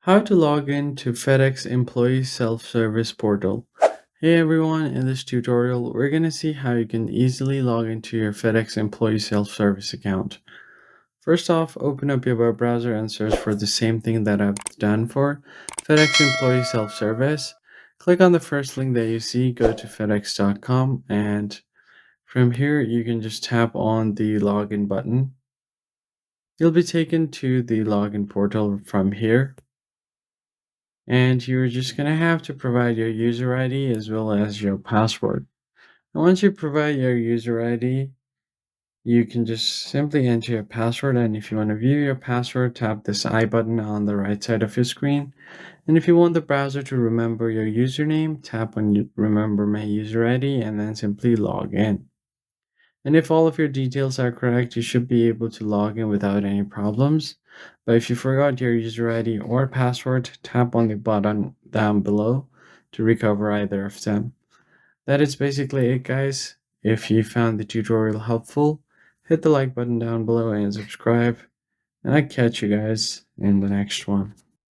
How to log in to FedEx Employee Self-Service Portal. Hey everyone, in this tutorial, we're going to see how you can easily log into your FedEx Employee Self-Service account. First off, open up your web browser and search for the same thing that I've done for FedEx Employee Self-Service. Click on the first link that you see, go to fedex.com, and from here you can just tap on the login button. You'll be taken to the login portal from here. And you're just going to have to provide your user ID as well as your password. And once you provide your user ID, you can just simply enter your password. And if you want to view your password, tap this I button on the right side of your screen. And if you want the browser to remember your username, tap on remember my user ID and then simply log in. And if all of your details are correct, you should be able to log in without any problems. But if you forgot your user ID or password, tap on the button down below to recover either of them. That is basically it, guys. If you found the tutorial helpful, hit the like button down below and subscribe. And I catch you guys in the next one.